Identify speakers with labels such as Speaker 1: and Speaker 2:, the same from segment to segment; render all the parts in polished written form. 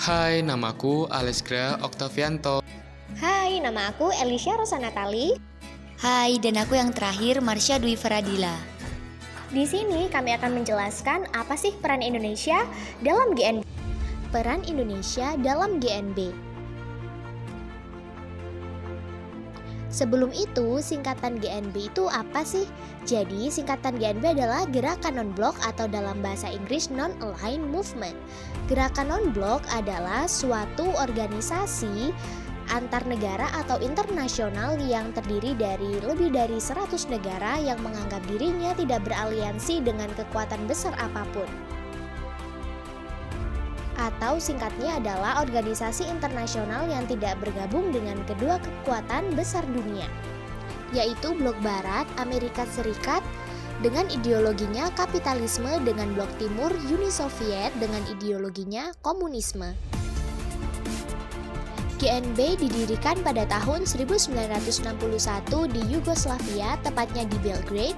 Speaker 1: Hai, namaku Alesgra Oktavianto.
Speaker 2: Hai, nama aku Elisha Rosanatali.
Speaker 3: Hai, dan aku yang terakhir, Marsha Dwi Faradila.
Speaker 2: Di sini kami akan menjelaskan apa sih peran Indonesia dalam GNB. Peran Indonesia dalam GNB. Sebelum itu, singkatan GNB itu apa sih? Jadi, singkatan GNB adalah Gerakan Non-Blok atau dalam bahasa Inggris Non-Aligned Movement. Gerakan Non-Blok adalah suatu organisasi antar negara atau internasional yang terdiri dari lebih dari 100 negara yang menganggap dirinya tidak beraliansi dengan kekuatan besar apapun. Atau singkatnya adalah organisasi internasional yang tidak bergabung dengan kedua kekuatan besar dunia, yaitu Blok Barat, Amerika Serikat dengan ideologinya kapitalisme, dengan Blok Timur, Uni Soviet dengan ideologinya komunisme. GNB didirikan pada tahun 1961 di Yugoslavia, tepatnya di Belgrade,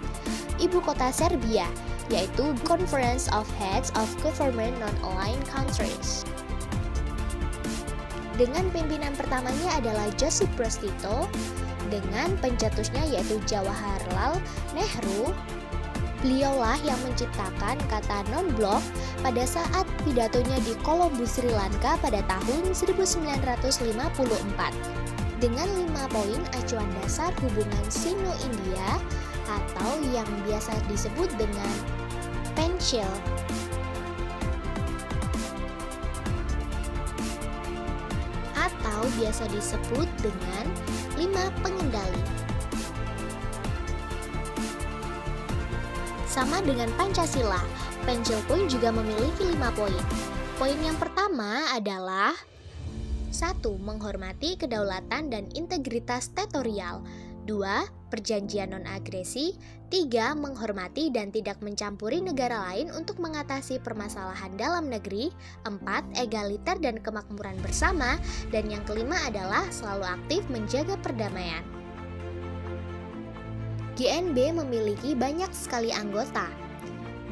Speaker 2: ibu kota Serbia, yaitu Conference of Heads of Government Non-Aligned Countries. Dengan pimpinan pertamanya adalah Josip Broz Tito, dengan pencetusnya yaitu Jawaharlal Nehru. Beliaulah yang menciptakan kata non-blok pada saat pidatonya di Colombo, Sri Lanka pada tahun 1954. Dengan 5 poin acuan dasar hubungan Sino-India atau yang biasa disebut dengan Peninsul. Atau biasa disebut dengan 5 pengendali. Sama dengan Pancasila, Peninsul pun juga memiliki 5 poin. Poin yang pertama adalah 1. Menghormati kedaulatan dan integritas teritorial. 2. Perjanjian non-agresi. 3. Menghormati dan tidak mencampuri negara lain untuk mengatasi permasalahan dalam negeri. 4. Egaliter dan kemakmuran bersama. Dan yang kelima adalah selalu aktif menjaga perdamaian. GNB memiliki banyak sekali anggota.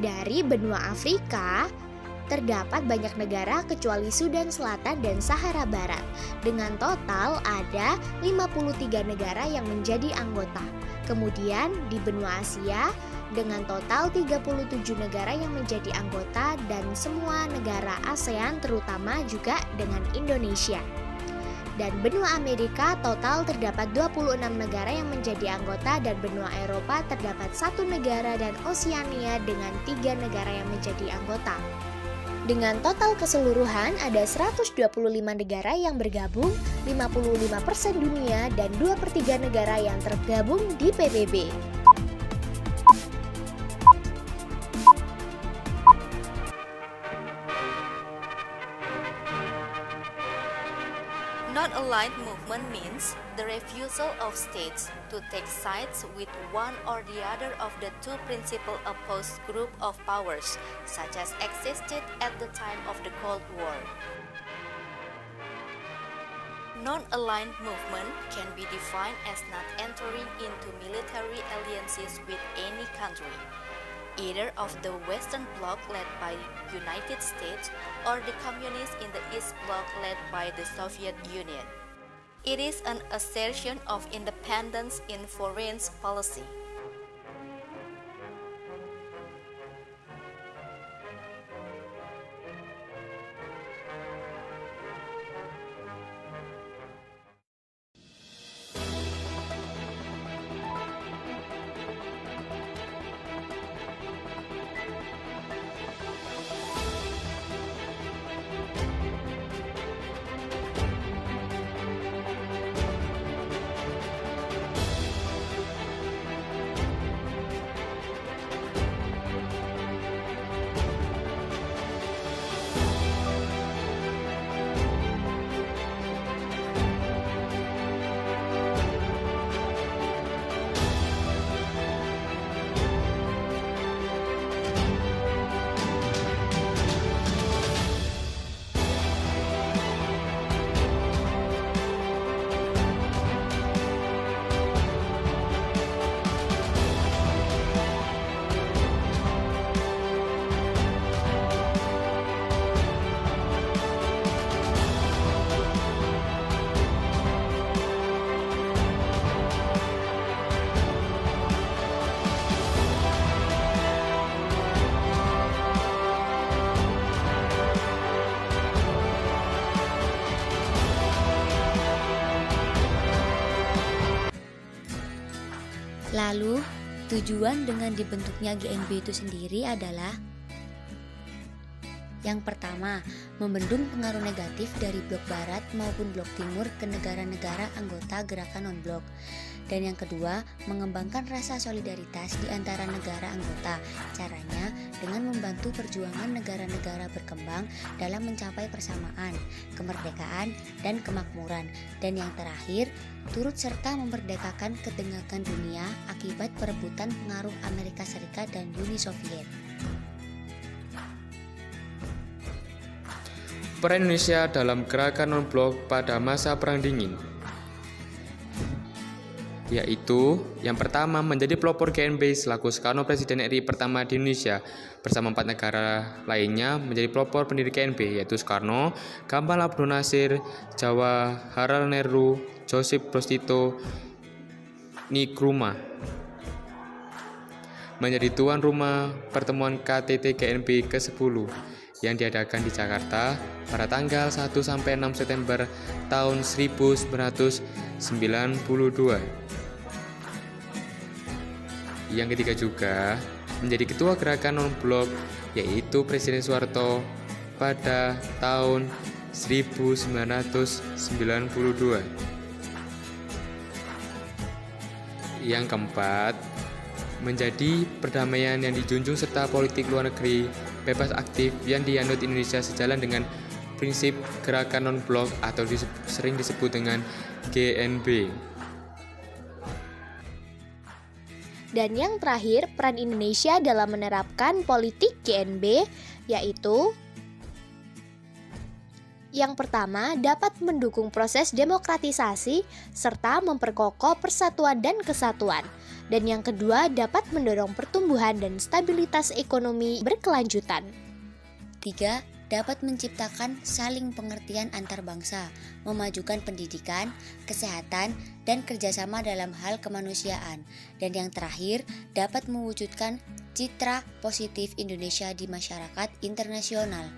Speaker 2: Dari benua Afrika, terdapat banyak negara kecuali Sudan Selatan dan Sahara Barat. Dengan total ada 53 negara yang menjadi anggota. Kemudian di benua Asia dengan total 37 negara yang menjadi anggota dan semua negara ASEAN terutama juga dengan Indonesia. Dan benua Amerika total terdapat 26 negara yang menjadi anggota dan benua Eropa terdapat 1 negara dan Oseania dengan 3 negara yang menjadi anggota. Dengan total keseluruhan ada 125 negara yang bergabung, 55% dunia, dan 2/3 negara yang tergabung di PBB.
Speaker 3: Non-aligned movement means the refusal of states to take sides with one or the other of the two principal opposed group of powers, such as existed at the time of the Cold War. Non-aligned movement can be defined as not entering into military alliances with any country, either of the Western Bloc led by United States or the Communists in the East Bloc led by the Soviet Union. It is an assertion of independence in foreign policy.
Speaker 4: Lalu, tujuan dengan dibentuknya GNB itu sendiri adalah yang pertama, membendung pengaruh negatif dari blok barat maupun blok timur ke negara-negara anggota gerakan non-blok. Dan yang kedua, mengembangkan rasa solidaritas di antara negara anggota. Caranya dengan membantu perjuangan negara-negara berkembang dalam mencapai persamaan, kemerdekaan, dan kemakmuran. Dan yang terakhir, turut serta memerdekakan ketegangan dunia akibat perebutan pengaruh Amerika Serikat dan Uni Soviet.
Speaker 1: Peran Indonesia dalam gerakan non-blok pada masa Perang Dingin, yaitu yang pertama menjadi pelopor GNB selaku Soekarno Presiden RI pertama di Indonesia bersama 4 negara lainnya menjadi pelopor pendiri GNB yaitu Soekarno, Gamal Abdul Nasir, Jawaharlal Nehru, Joseph Broz Tito, Nkrumah. Menjadi tuan rumah pertemuan KTT GNB ke-10 yang diadakan di Jakarta pada tanggal 1 sampai 6 September tahun 1992. Yang ketiga juga menjadi ketua gerakan non-blok yaitu Presiden Soeharto pada tahun 1992. Yang keempat, menjadi perdamaian yang dijunjung serta politik luar negeri bebas aktif yang dianut Indonesia sejalan dengan prinsip gerakan non-blok atau sering disebut dengan GNB.
Speaker 2: Dan yang terakhir, peran Indonesia dalam menerapkan politik GNB yaitu yang pertama, dapat mendukung proses demokratisasi serta memperkokoh persatuan dan kesatuan. Dan yang kedua, dapat mendorong pertumbuhan dan stabilitas ekonomi berkelanjutan.
Speaker 4: 3. Dapat menciptakan saling pengertian antar bangsa, memajukan pendidikan, kesehatan, dan kerjasama dalam hal kemanusiaan. Dan yang terakhir, dapat mewujudkan citra positif Indonesia di masyarakat internasional.